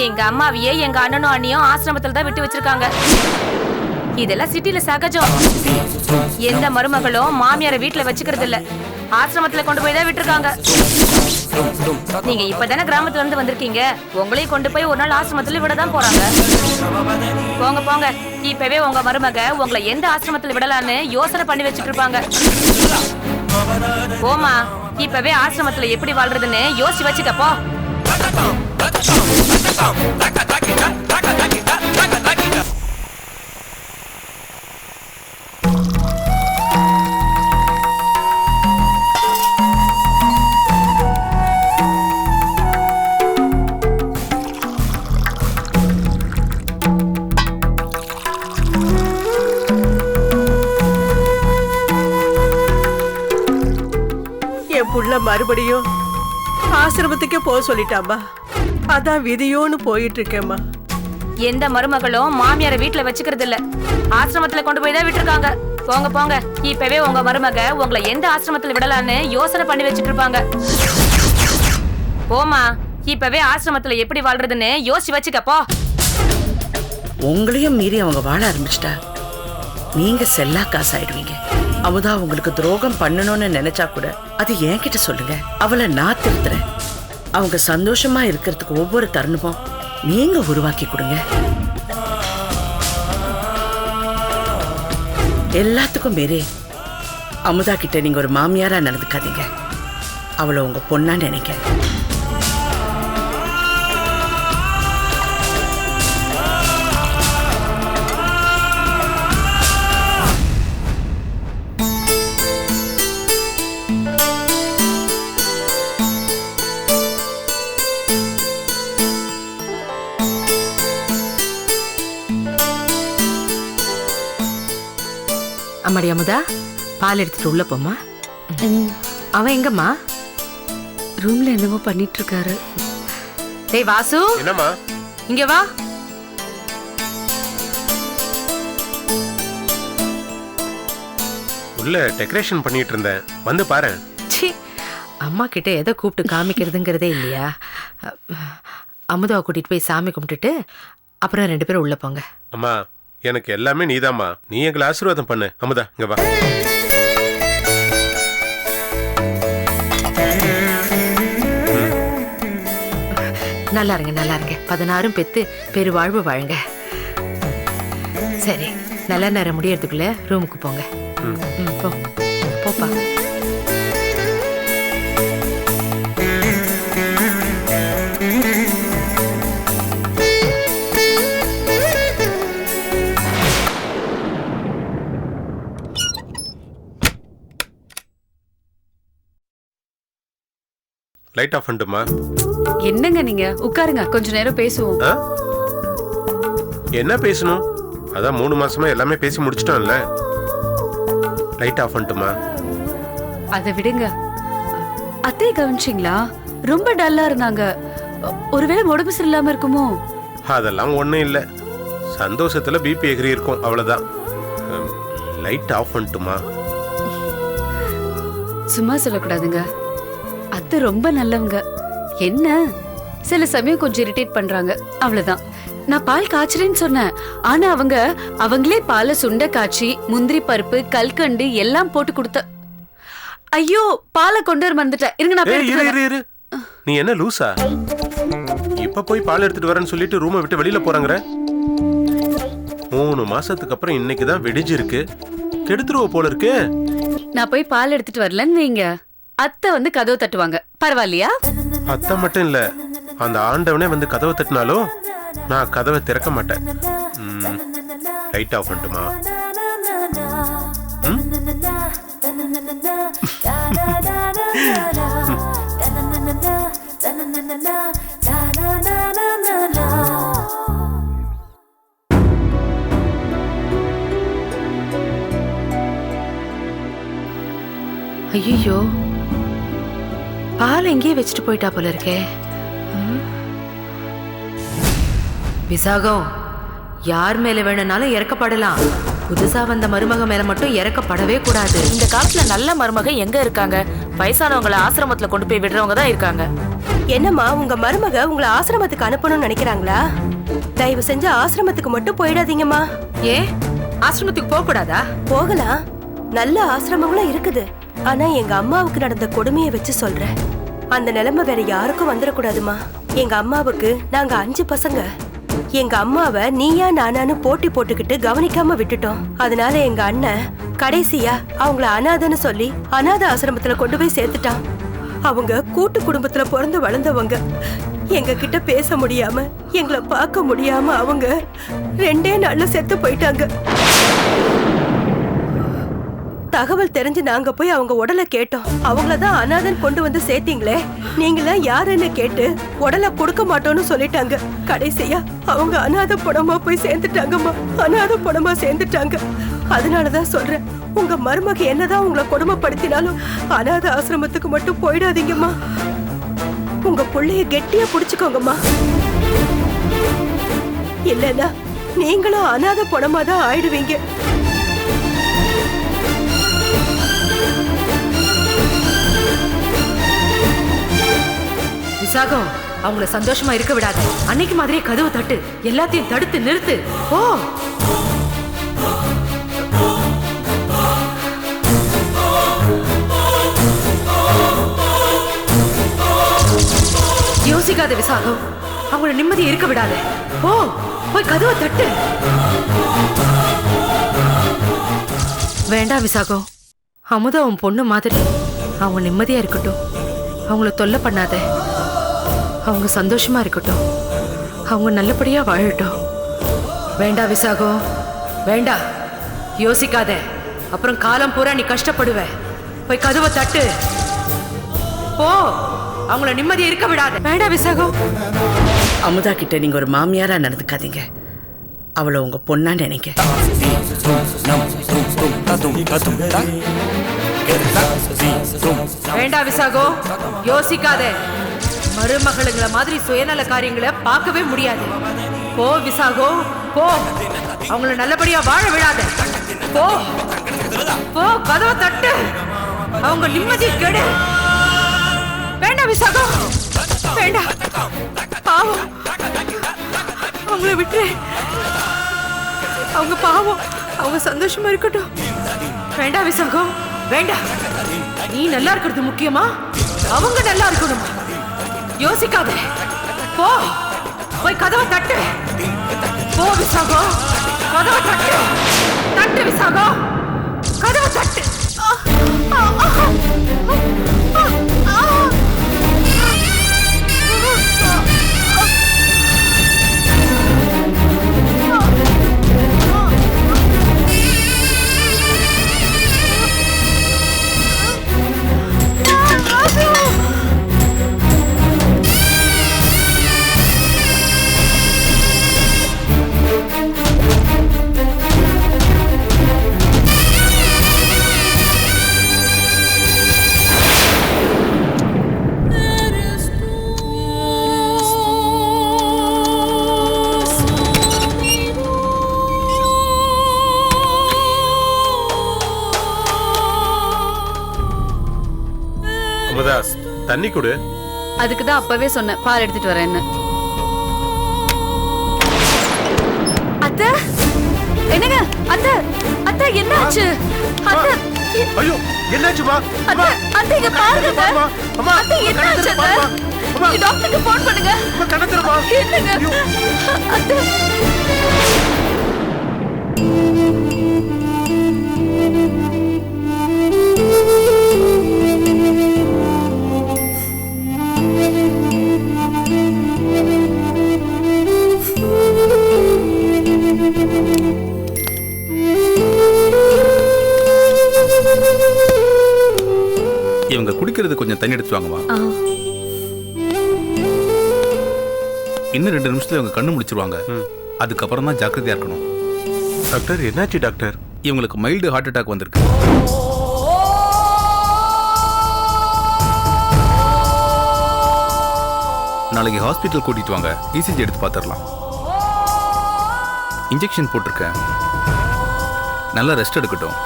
எங்க அம்மாவையே எங்க அண்ணனும் அண்ணியும் ஆசிரமத்துல தான் விட்டு வச்சிருக்காங்க. இதெல்லாம் சிட்டில சகஜம். எந்த மருமகளும் மாமியார வீட்டுல வச்சுக்கிறது இல்ல, ஆசிரமத்துல கொண்டு போய் தான் விட்டுருக்காங்க. நீங்க இப்பதானே கிராமத்துல இருந்து வந்திருக்கீங்க, உங்களையும் கொண்டு போய் ஒரு நாள் ஆசிரமத்துல விடதான் போறாங்க. போங்க போங்க, இப்பவே உங்க மருமக உங்களை எந்த ஆசிரமத்துல விடலான்னு யோசனை பண்ணி வச்சுட்டு இருப்பாங்க. போமா, இப்பவே ஆசிரமத்துல எப்படி வாழ்றதுன்னு யோசிச்சு வச்சுக்கப்போ. என் புள்ள மறுபடியும் ஆசிரமத்துக்கே போக சொல்லிட்டாம்பா. அதான் விதியோன்னு போயிட்டு இருக்கேம்மா. எந்த மருமகளும் மாமியார வீட்டுல வச்சுக்கிறது இல்ல, ஆசிரமத்துல கொண்டு போய் தான் விட்டுருக்காங்க. போங்க போங்க, இப்பவே உங்க மருமக உங்களை எந்த ஆசிரமத்துல விடலான்னு யோசனை பண்ணி வச்சுட்டு இருப்பாங்க. போமா, இப்பவே ஆசிரமத்துல எப்படி வாழ்றதுன்னு யோசிச்சு வச்சுக்கப்போ. உங்களையும் மீறி அவங்க வாழ ஆரம்பிச்சிட்டா நீங்க செல்லா காசு ஆயிடுவீங்க. அமுதா உங்களுக்கு துரோகம் பண்ணணும்னு நினைச்சா கூட அது என்கிட்ட சொல்லுங்க, அவளை நான் திருத்துறேன். அவங்க சந்தோஷமா இருக்கிறதுக்கு ஒவ்வொரு தருணமும் நீங்க உருவாக்கி கொடுங்க. எல்லாத்துக்கும் மீறி அமுதா கிட்ட நீங்க ஒரு மாமியாரா நடந்துக்காதீங்க. அவளை உங்க பொண்ணா நினைக்க. அம்மாடி அமுதா, பால் எடுத்துட்டு உள்ள போமா. அவன் எங்கம்மா? ரூம்ல என்னவோ பண்ணிட்டு இருக்காரு. டேய் வாசு, என்னம்மா? இங்க வா. உள்ள டெக்கரேஷன் பண்ணிட்டு இருந்தேன், வந்து பாரு. சி, அம்மா கிட்ட எதை கூப்பிட்டு காமிக்கிறதுங்கிறதே இல்லையா? அமுதாவை கூட்டிட்டு போய் சாமி கும்பிட்டுட்டு அப்புறம் 2 பேரும் உள்ள போங்க. அம்மா, எனக்கு எல்லாமே நீதாம்மா. நீ எங்களை ஆசீர்வாதம் பண்ணு. அமுதா, இங்க வா. நல்லா இருங்க, நல்லா இருங்க. 16 பெத்து பெருவாழ்வு வாழுங்க. சரி, நல்ல நேரம் முடியறதுக்குள்ள ரூமுக்கு போங்க. போ, போப்பா. லைட் ஆஃப் பண்ணிட்டுமா? என்னங்க நீங்க உட்காருங்க, கொஞ்ச நேரம் பேசுவோம். என்ன பேசணும்? அதான் 3 மாசமா எல்லாமே பேசி முடிச்சிட்டோம்ல. Light off பண்ணிட்டுமா? அதை விடுங்க. அத்தை கவனிச்சிங்களா? ரொம்ப டல்லா இருந்தாங்க. ஒருவேளை உடம்பு சரியில்லாம இருக்குமோ? அதெல்லாம் ஒண்ணும் இல்ல, சந்தோஷத்துல பிபி எகிரி இருக்கும், அவ்வளவுதான். லைட் ஆஃப் பண்ணிட்டுமா? சும்மா சொல்லக்கூடாதுங்க. அத்தை ரொம்ப நல்லவங்க. என்ன சில சமயம் கொஞ்சம் இரிட்டேட் பண்றாங்க, அவ்வளவுதான். நான் பால் காய்ச்சறேன்னு சொன்னேன், ஆனா அவங்களே பாலை சுண்ட காய்ச்சி முந்திரி பருப்பு கல்கண்டு எல்லாம் போட்டு கொடுத்த. ஐயோ, பாலை கொண்டு வர மறந்துட்டேன். இருங்க, நான் இரு. நீ என்ன லூசா? இப்ப போய் பால் எடுத்துட்டு வரேன்னு சொல்லிட்டு ரூமை விட்டு வெளியில போறாங்கற? 3 மாசத்துக்கு அப்புறம் இன்னைக்குதான் விடிஞ்சிருக்கு, கெடுத்துருவ போல இருக்கு. நான் போய் பால் எடுத்துட்டு வரலன்னு வைங்க, அத்தை வந்து கதவு தட்டுவாங்க. பரவாயில்லையா? அத்தை மட்டும் இல்ல, அந்த ஆண்டவனே வந்து கதவை தட்டினாலும் நான் கதவை திறக்க மாட்டேன். லைட் ஆஃப் பண்ணிட்டுமா? ஐயோ, பால் எங்கேயே வச்சுட்டு போயிட்டா போல இருக்கே. விசாகம், யார் மேல வேணும்னாலும் இறக்கப்படலாம், புதுசா வந்த மருமக மேல மட்டும் இறக்கப்படவே கூடாது. இந்த காலத்துல நல்ல மருமக எங்க இருக்காங்க? வயசானவங்களை ஆசிரமத்துல கொண்டு போய் விடுறவங்க தான் இருக்காங்க. என்னம்மா, உங்க மருமக உங்களை ஆசிரமத்துக்கு அனுப்பணும்னு நினைக்கிறாங்களா? தயவு செஞ்சு ஆசிரமத்துக்கு மட்டும் போயிடாதீங்கம்மா. ஏன் ஆசிரமத்துக்கு போக கூடாதா? போகலாம், நல்ல ஆசிரமங்களும் இருக்குது. ஆனா எங்க அம்மாவுக்கு நடந்த கொடுமையை வச்சு சொல்றேன், அந்த நிலைமை வேற யாருக்கும் வந்துடக்கூடாதுமா. எங்க அம்மாவுக்கு நாங்க 5 பசங்க. எங்க அம்மாவை நீயா நானான்னு போட்டி போட்டுக்கிட்டு கவனிக்காம விட்டுட்டோம். அதனால எங்க அண்ணன் கடைசியா அவங்கள அனாதைன்னு சொல்லி அனாதை ஆசிரமத்துல கொண்டு போய் சேர்த்துட்டான். அவங்க கூட்டு குடும்பத்துல பிறந்து வளர்ந்தவங்க. எங்க கிட்ட பேச முடியாம எங்களை பார்க்க முடியாம அவங்க 2 நாள்ல செத்து போயிட்டாங்க. தகவல் தெரிஞ்சு நாங்க போய் அவங்க உடலை கேட்டோம். அவங்களதான் அனாதன் கொண்டு வந்து சேர்த்தீங்களே, நீங்களா யாருன்னு கேட்டு உடலை கொடுக்க மாட்டோம்னு சொல்லிட்டாங்க. கடைசியா அவங்க அனாத பணமா போய் சேர்ந்துட்டாங்கம்மா, அனாத பணமா சேர்ந்துட்டாங்க. அதனாலதான் சொல்றேன், உங்க மருமக என்னதான் உங்களை கொடுமைப்படுத்தினாலும் அனாத ஆசிரமத்துக்கு மட்டும் போயிடாதீங்கம்மா. உங்க புள்ளைய கெட்டியா புடிச்சுக்கோங்கம்மா. இல்லன்னா நீங்களும் அனாத பணமா தான் ஆயிடுவீங்க. விசாகம், அவங்கள சந்தோஷமா இருக்க விடாது. அன்னைக்கு மாதிரியே கதவு தட்டு, எல்லாத்தையும் தடுத்து நிறுத்து. ஓ, யோசிக்காத விசாகம், அவங்கள நிம்மதியா இருக்க விடாத. ஓ, போய் கதவை தட்டு. வேண்டாம் விசாகம், அமுதா உன் பொண்ணு மாதிரி, அவங்க நிம்மதியா இருக்கட்டும். அவங்கள தொல்லை பண்ணாத, அவங்க சந்தோஷமா இருக்கட்டும், அவங்க நல்லபடியா வாழட்டும். வேண்டாம் விசாகம், வேண்டாம். யோசிக்காத, அப்புறம் காலம் பூரா நீ கஷ்டப்படுவ. போய் கதவை தட்டு. போ, அவங்கள நிம்மதியா இருக்க விடாத. வேண்டாம் விசாகம். அமுதா கிட்ட நீங்க ஒரு மாமியாரா நடந்துக்காதீங்க, அவளை உங்க பொண்ணா நினைக்க. வேண்டாம் விசாகம், யோசிக்காத. மருமகளுங்களை மாதிரி சுயநல காரியங்களை பார்க்கவே முடியாது. போ விசாகம், போ. அவங்கள நல்லபடியா வாழ விடாத. போ. போ கதவை தட்டு. அவங்க நிம்மதி கெடு. வேண்டாம் விசாகம், வேண்டாம். பாவம், அவங்கள விட்டு. அவங்க பாவம், அவங்க சந்தோஷமா இருக்கட்டும். வேண்டாம் விசாகம், வேண்டாம். நீ நல்லா இருக்கிறது முக்கியமா, அவங்க நல்லா இருக்கணுமா? யோசிக்காத. போ, போய் கதவை தட்டு. போ விசாகம், கதவை தட்டு. தட்டு விசாகம், கதவை தட்டு. அமுதாஸ், தண்ணி கொடு. அதுக்கு தான் அப்பவே சொன்னேன் பால் எடுத்துட்டு வரேன்னு. அத்தை, என்னங்க அத்தை? அத்தை என்னாச்சு? அத்தை, ஐயோ, என்னாச்சுமா? அத்தை, அத்தை இங்க பாருங்க அத்தை. அத்தை என்னாச்சு அத்தை? நீங்க டாக்டருக்கு ஃபோன் பண்ணுங்க. என்னங்க அத்தை? இவங்க குடிக்கிறது கொஞ்சம் தண்ணி எடுத்து வாங்கம்மா. இன்னும் 2 நிமிஷத்துல இவங்க கண்ணு முடிச்சிருவாங்க. அதுக்கப்புறம் தான் ஜாக்கிரதையா இருக்கணும். டாக்டர், என்னாச்சு டாக்டர்? இவங்களுக்கு மைல்டு ஹார்ட் அட்டாக் வந்திருக்கு. நாளைக்கு ஹாஸ்பிட்டல் கூட்டிட்டு வாங்க, இசிஜி எடுத்து பார்த்துடலாம். இன்ஜெக்ஷன் போட்டிருக்கேன், நல்லா ரெஸ்ட் எடுக்கட்டும்.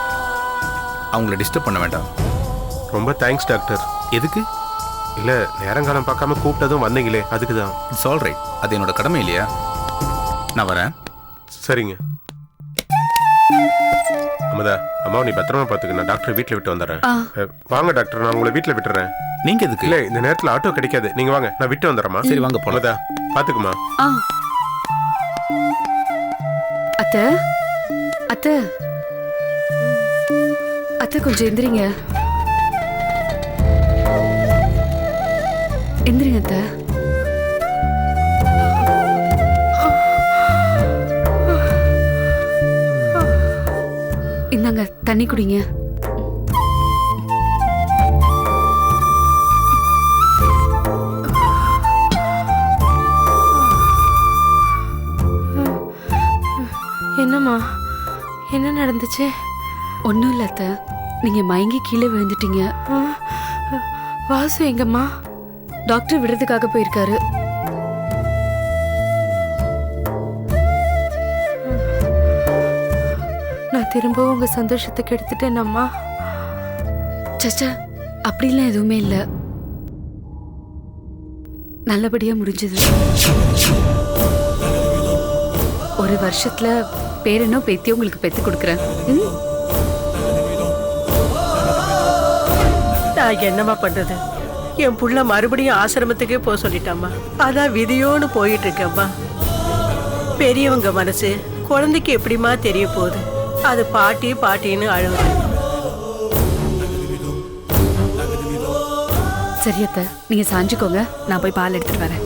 அவங்கள டிஸ்டர்ப் பண்ண வேண்டாம். ரொம்ப தேங்க்ஸ் டாக்டர். எதுக்கு? இல்லை, நேரங்காலம் பார்க்காம கூப்பிட்டதும் வந்தீங்களே, அதுக்கு தான். இட்ஸ் ஆல் ரைட், அது என்னோட கடமை இல்லையா? நான் வரேன். சரிங்க. அமுதா, அம்மா நீ பத்திரமா பார்த்துக்க, நான் டாக்டர் வீட்டில் விட்டு வந்துடுறேன். வாங்க டாக்டர், நான் உங்களை வீட்டில் விட்டுறேன். நீங்க எதுக்கு? இல்லை, இந்த நேரத்தில் ஆட்டோ கிடைக்காது, நீங்க வாங்க, நான் விட்டு வந்துடுறேம்மா. சரி வாங்க போலாம். அமுதா, பார்த்துக்குமா. அத்தை, அத்தை, அத்தை கொஞ்சம் எந்திரிங்க. எந்திரிங்க அத்தை. இந்தாங்க தண்ணி குடிங்க. என்னம்மா, என்ன நடந்துச்சு? ஒன்றும் இல்லை அத்தை, நீங்க மயங்கி கீழே விழுந்துட்டீங்க. வாசு எங்கம்மா? டாக்டர் விடுறதுக்காக போயிருக்காரு. நான் திரும்பவும் உங்க சந்தோஷத்துக்கு எடுத்துட்டேனம்மா. சச்சா, அப்படிலாம் எதுவுமே இல்ல, நல்லபடியா முடிஞ்சது. 1 வருஷத்துல பேரனோ பேத்தியோ உங்களுக்கு பெத்து கொடுக்குறேன். நான் என்னம்மா பண்றது? என் புள்ள மறுபடியும் ஆசிரமத்துக்கே போக சொல்லிட்டாம்மா. அதான் விதியோன்னு போயிட்டு இருக்கேம்மா. பெரியவங்க மனசு குழந்தைக்கு எப்படிமா தெரிய போகுது? அது பாட்டி பாட்டின்னு அழுகுது. சரி அத்தை, நீங்க சாஞ்சுக்கோங்க, நான் போய் பால் எடுத்துட்டு வரேன்.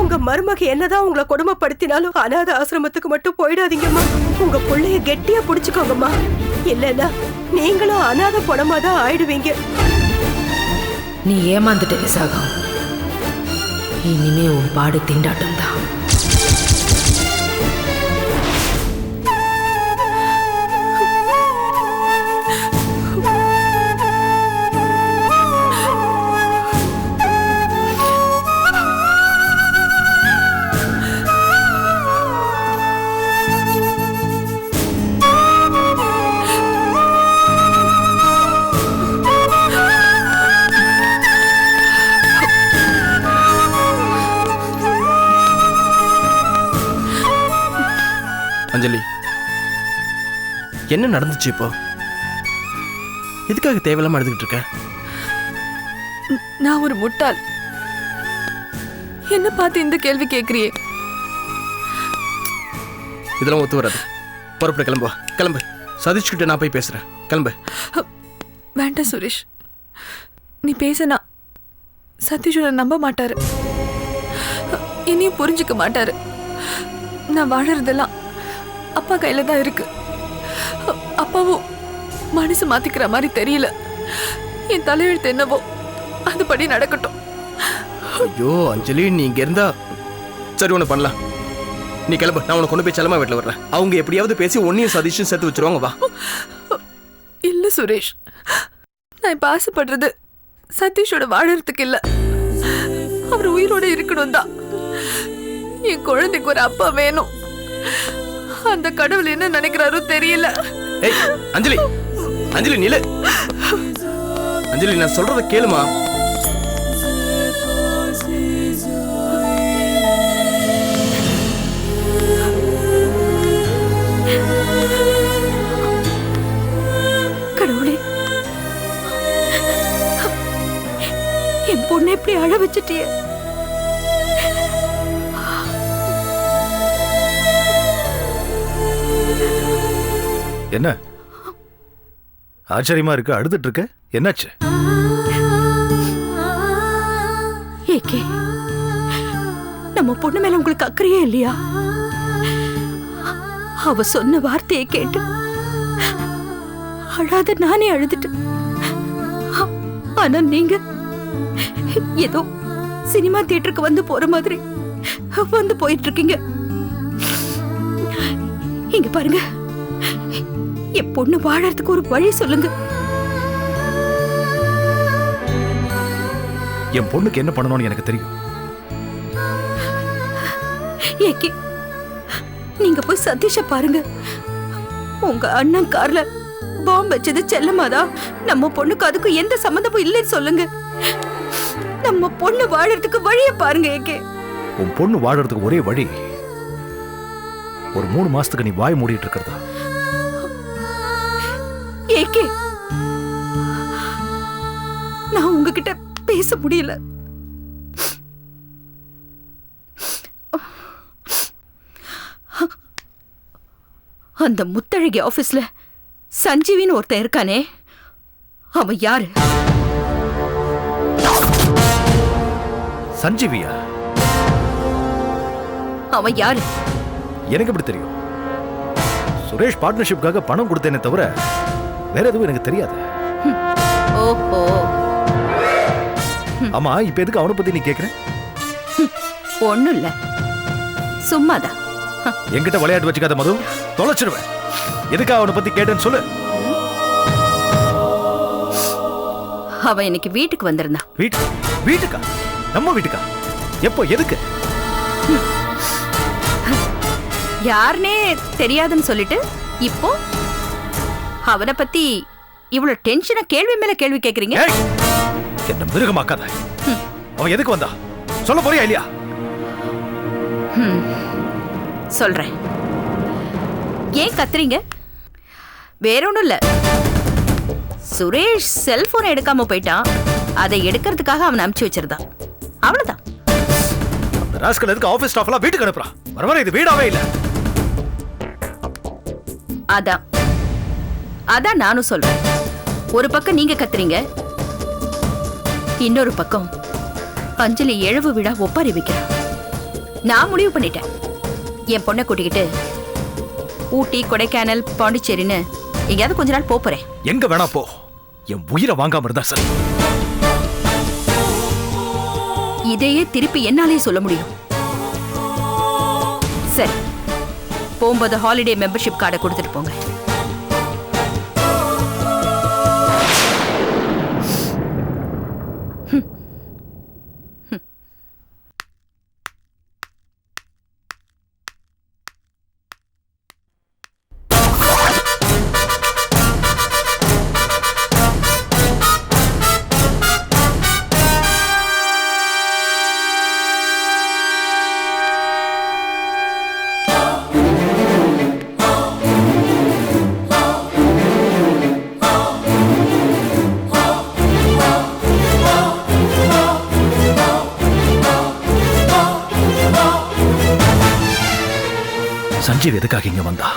உங்க மருமக என்னதான் உங்களை கொடுமைப்படுத்தினாலும் அனாதை ஆசிரமத்துக்கு மட்டும் போயிடாதீங்கம்மா. உங்க பிள்ளைய கெட்டியா புடிச்சுக்கோங்கம்மா. இல்லன்னா நீங்களும் அனாதை பணமா தான் ஆயிடுவீங்க. நீ ஏமாந்துட்ட விசாகம். இனிமே உன் பாடு திண்டாட்டம் தான். என்ன நடந்துச்சு இப்போ? எதுக்காக தேவையில்லாம அழுதுகிட்டு இருக்க? நான் ஒரு முட்டாள். என்ன பார்த்து இந்த கேள்வி கேட்குறியே? இதெல்லாம் ஒத்து வராது. புறப்பட கிளம்பு, கிளம்பு. சதீஷ்கிட்ட நான் போய் பேசுறேன். கிளம்பு. வேண்டாம் சுரேஷ், நீ பேசினா சதீஷோட நம்ப மாட்டாரு, இனியும் புரிஞ்சுக்க மாட்டாரு. நான் வாழறதெல்லாம் அப்பா கையில தான் இருக்கு. அப்பாவும் மனசு மாத்திக்கிற மாதிரி தெரியல. என் தலையெழுத்து என்னவோ அதுபடி நடக்கட்டும். ஐயோ அஞ்சலி, நீ இங்க இருந்தா சரி, ஒன்று பண்ணலாம். நீ கிளம்பு, நான் உனக்கு கொண்டு போய் செல்லமா வீட்டில் வர்றேன். அவங்க எப்படியாவது பேசி ஒன்னையும் சதீஷும் சேர்த்து வச்சிருவாங்க. வா. இல்ல சுரேஷ், நான் இப்ப ஆசைப்படுறது சதீஷோட வாழறதுக்கு இல்ல, அவர் உயிரோட இருக்கணும் தான். என் குழந்தைக்கு ஒரு அப்பா வேணும். அந்த கடவுள் என்ன நினைக்கிறாரோ தெரியல. ஏய் அஞ்சலி, அஞ்சலி நில்லு. அஞ்சலி, நான் சொல்றத கேளுமா. கடவுளே, என் பொண்ணை எப்படி அழ வச்சுட்டிய? என்ன ஆச்சரியமா இருக்கு? அழுதுட்டு இருக்க, என்னாச்சு? ஏகே, நம்ம பொண்ணு மேல உங்களுக்கு அக்கறையே இல்லையா? அவ சொன்ன வார்த்தையை கேட்டு அழாத நானே அழுதுட்டேன். ஆனா நீங்க ஏதோ சினிமா தியேட்டருக்கு வந்து போற மாதிரி வந்து போயிட்டு இருக்கீங்க. இங்க பாருங்க, என் பொண்ணு வாழறதுக்கு ஒரு வழி சொல்லுங்க. என் பொண்ணுக்கு என்ன பண்ணணும்னு எனக்கு தெரியும். ஏகே, நீங்க போய் சதீஷ பாருங்க. உங்க அண்ணன் கார்ல பாம்பு வச்சது செல்லமாதா? நம்ம பொண்ணுக்கு அதுக்கு எந்த சம்பந்தமும் இல்லைன்னு சொல்லுங்க. நம்ம பொண்ணு வாழறதுக்கு வழிய பாருங்க. ஏகே, உன் பொண்ணு வாழறதுக்கு ஒரே வழி ஒரு 3 மாசத்துக்கு நீ வாய் மூடிட்டு இருக்கிறதா. ஏகே, நான் உங்ககிட்ட பேச முடியல. அந்த முத்தழகி ஆபீஸ்ல சஞ்சீவின்னு ஒருத்தன் இருக்கானே, அவன் யாரு? சஞ்சீவியா? அவன் யாரு? எனக்கு எப்படி தெரியும்? சுரேஷ் பார்ட்னர்ஷிப்காக பணம் கொடுத்தேனே தவிர வேற எதுவும் எனக்கு தெரியாது. ஓஹோ. ஆமா, இப்ப எதுக்கு அவனை பத்தி நீ கேக்குற? ஒண்ணும் இல்ல, சும்மாதான். என்கிட்ட விளையாட்டு வச்சுக்காத மது, தொலைச்சிருவேன். எதுக்கு அவனை பத்தி கேட்டேன்னு சொல்லு. அவன் இன்னைக்கு வீட்டுக்கு வந்திருந்தான். வீட்டுக்கா? நம்ம வீட்டுக்கா? எப்போ? எதுக்கு? யாருனே தெரியாதுன்னு சொல்லிட்டு இப்போ அவனை பத்தி இவ்வளவு டென்ஷனா கேள்வி மேல கேள்வி கேக்குறீங்க. என்ன மிருகமாக்காத. அவன் எதுக்கு வந்தா சொல்ல போறியா இல்லையா? சொல்றேன். ஏன் கத்துறீங்க? வேற ஒண்ணும் இல்ல, சுரேஷ் செல்போனை எடுக்காம போயிட்டான். அதை எடுக்கிறதுக்காக அவனை அனுப்பிச்சு வச்சிருந்தான், அவ்வளவுதான். அந்த ராஸ்கல் எதுக்கு ஆபீஸ் ஸ்டாஃப்லாம் வீட்டுக்கு அனுப்புறான்? வர இது வீடாவே இல்ல. அதான் நானும் சொல்றேன். ஒரு பக்கம் நீங்க கத்துறீங்க, இன்னொரு பக்கம் அஞ்சலி எழுவு விழா ஒப்பாரி வைக்கிறான். நான் முடிவு பண்ணிட்டேன், என் பொண்ணை கூட்டிக்கிட்டு ஊட்டி, கொடைக்கானல், பாண்டிச்சேரின்னு எங்கேயாவது கொஞ்ச நாள் போறேன். எங்க வேணா போ, என் உயிரை வாங்காம இருந்தா சரி. இதையே திருப்பி என்னாலே சொல்ல முடியும். சரி, போகும்போது ஹாலிடே மெம்பர்ஷிப் கார்டை கொடுத்துட்டு போங்க. சஞ்சீவ் எதுக்காக இங்க வந்தா?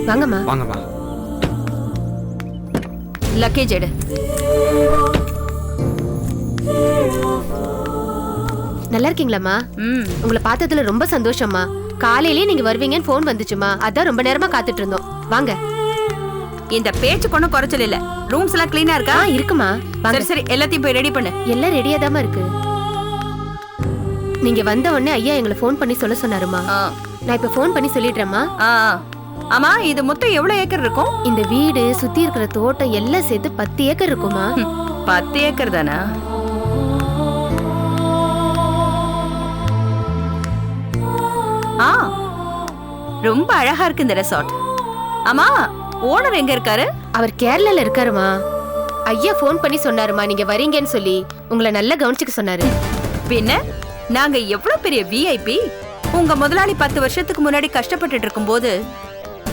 வாங்கம்மா. வாங்கம்மா. லக்கேஜ் எடு. நல்லா இருக்கீங்களாம்மா? உங்களை பார்த்ததுல ரொம்ப சந்தோஷம்மா. காலையிலேயே நீங்க வருவீங்கன்னு ஃபோன் வந்துச்சுமா, அதான் ரொம்ப நேரமா காத்துட்டு இருந்தோம். வாங்க. இந்த பேச்சு கொண்டு குறைச்சல் இல்ல. ரூம்ஸ் எல்லாம் கிளீனா இருக்கா? இருக்குமா. சரி சரி, எல்லாத்தையும் போய் ரெடி பண்ணு. எல்லாம் ரெடியா தாமா இருக்கு. நீங்க வந்த உடனே ஐயா எங்களை ஃபோன் பண்ணி சொல்ல சொன்னாருமா. நான் இப்ப ஃபோன் பண்ணி சொல்லிடுறேம்மா. ஆமா, இது மொத்தம் எவ்வளவு ஏக்கர் இருக்கும்? இந்த வீடு சுத்தி இருக்கிற தோட்டம் எல்லாம் சேர்த்து 10 ஏக்கர் இருக்குமா. 10 ஏக்கர் தானா? ரொம்ப அழகா இருக்கு இந்த ரெசார்ட். ஆமா, ஓனர் எங்க இருக்காரு? அவர் கேரளால இருக்காருமா. ஐயா ஃபோன் பண்ணி சொன்னாருமா நீங்க வரீங்கன்னு சொல்லி உங்களை நல்லா கவனிச்சுக்க சொன்னாரு. பின்ன நாங்க எவ்வளவு பெரிய விஐபி. உங்க முதலாளி 10 வருஷத்துக்கு முன்னாடி கஷ்டப்பட்டுட்டு இருக்கும்போது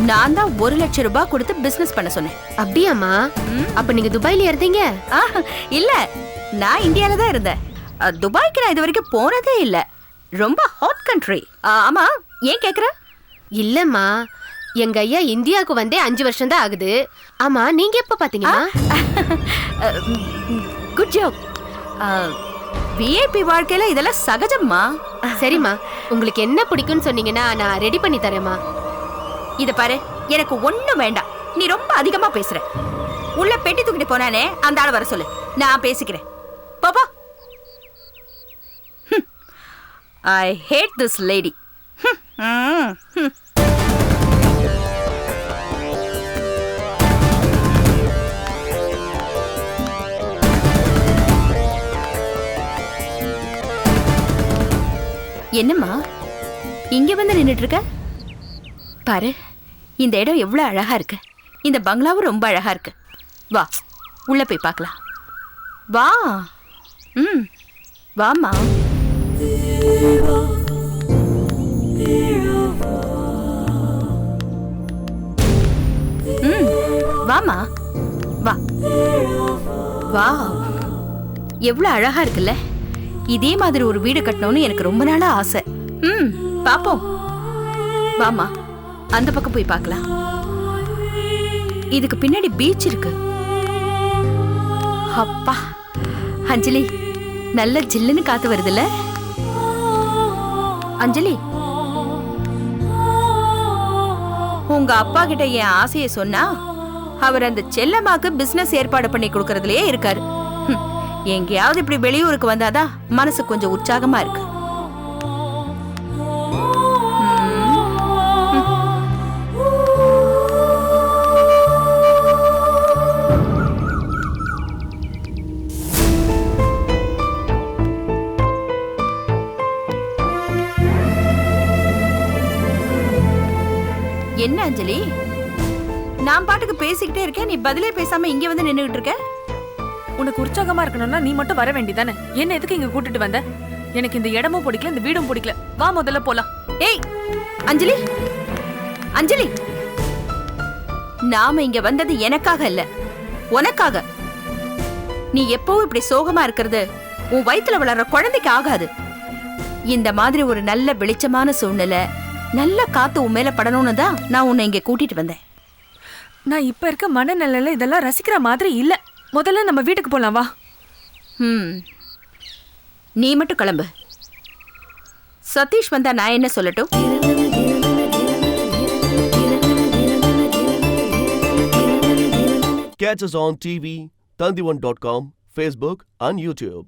நான் தான் 1 லட்சம் ரூபாய் கொடுத்து பிசினஸ் பண்ண சொன்னேன். அப்படியாமா? அப்ப நீங்க துபாயில இருந்தீங்க? இல்ல, நான் இந்தியால தான் இருந்தேன். துபாய்க்கு நான் இது வரைக்கும் போனதே இல்ல. ரொம்ப ஹாட் கண்ட்ரி. ஆமா, ஏன் கேக்குற? இல்லம்மா, எங்க ஐயா இந்தியாவுக்கு வந்தே 5 வருஷம் தான் ஆகுது. ஆமா, நீங்க எப்ப பாத்தீங்கம்மா? Good job. விஐபி வாழ்க்கையில இதெல்லாம் சகஜம்மா. சரிம்மா, உங்களுக்கு என்ன பிடிக்கும்னு சொன்னீங்கன்னா நான் ரெடி பண்ணி தரேம்மா. இத பாரு, எனக்கு ஒண்ணும் வேண்டாம். நீ ரொம்ப அதிகமா பேசுற. உள்ள பெட்டி தூக்கிட்டு போனானே அந்த ஆள வர சொல்லு, நான் பேசிக்கிறேன். பாப்பா. I hate this lady. என்னம்மா இங்க வந்து நின்னுட்டு இருக்க? பாரு, இந்த இடம் எவ்வளவு அழகா இருக்கு. இந்த பங்களாவும் ரொம்ப அழகா இருக்கு. வா, உள்ள போய் பார்க்கலாம். வா. வாமா. வாமா, வா. வா, எவ்வளவு அழகா இருக்குல்ல. இதே மாதிரி ஒரு வீடு கட்டணும்னு எனக்கு ரொம்ப நாளா ஆசை. பாப்போம். வாமா, அந்த பக்கம் போய் பார்க்கலாம். இதுக்கு பின்னாடி பீச் இருக்கு. அப்பா அஞ்சலி, நல்ல ஜில்லுன்னு காத்து வருதுல்ல. அஞ்சலி, உங்க அப்பா கிட்ட என் ஆசையை சொன்னா அவர் அந்த செல்லம்மாக்கு பிசினஸ் ஏற்பாடு பண்ணி கொடுக்கறதுலயே இருக்காரு. எங்கேயாவது இப்படி வெளியூருக்கு வந்தாதான் மனசு கொஞ்சம் உற்சாகமா இருக்கு. என்ன அஞ்சலி, நான் பாட்டுக்கு பேசிக்கிட்டே இருக்கேன், நீ பதிலே பேசாம இங்க வந்து நின்னுகிட்டு இருக்க? உனக்கு உற்சாகமா இருக்கணும்னா நீ மட்டும் வர வேண்டியதானே? என்ன எதுக்கு இங்க கூட்டிட்டு வந்த? எனக்கு இந்த இடமும் பிடிக்கல, இந்த வீடும் பிடிக்கல. வா, முதல்ல போலாம். ஏய் அஞ்சலி, அஞ்சலி, நாம இங்க வந்தது எனக்காக இல்ல, உனக்காக. நீ எப்பவும் இப்படி சோகமா இருக்கிறது உன் வயித்துல வளர்ற குழந்தைக்கு ஆகாது. இந்த மாதிரி ஒரு நல்ல வெளிச்சமான சூழ்நிலை, நல்ல காத்து உன் மேல படணும்னு தான் நான் உன்னை இங்க கூட்டிட்டு வந்தேன். நான் இப்ப இருக்க மனநிலையில இதெல்லாம் ரசிக்கிற மாதிரி இல்ல. முதல்ல நம்ம வீட்டுக்கு போலாம், வா. நீ மட்டும் கிளம்பு. சதீஷ் வந்தா நான் என்ன சொல்லட்டும்? Catch us on TV, Tandivan.com, Facebook and YouTube.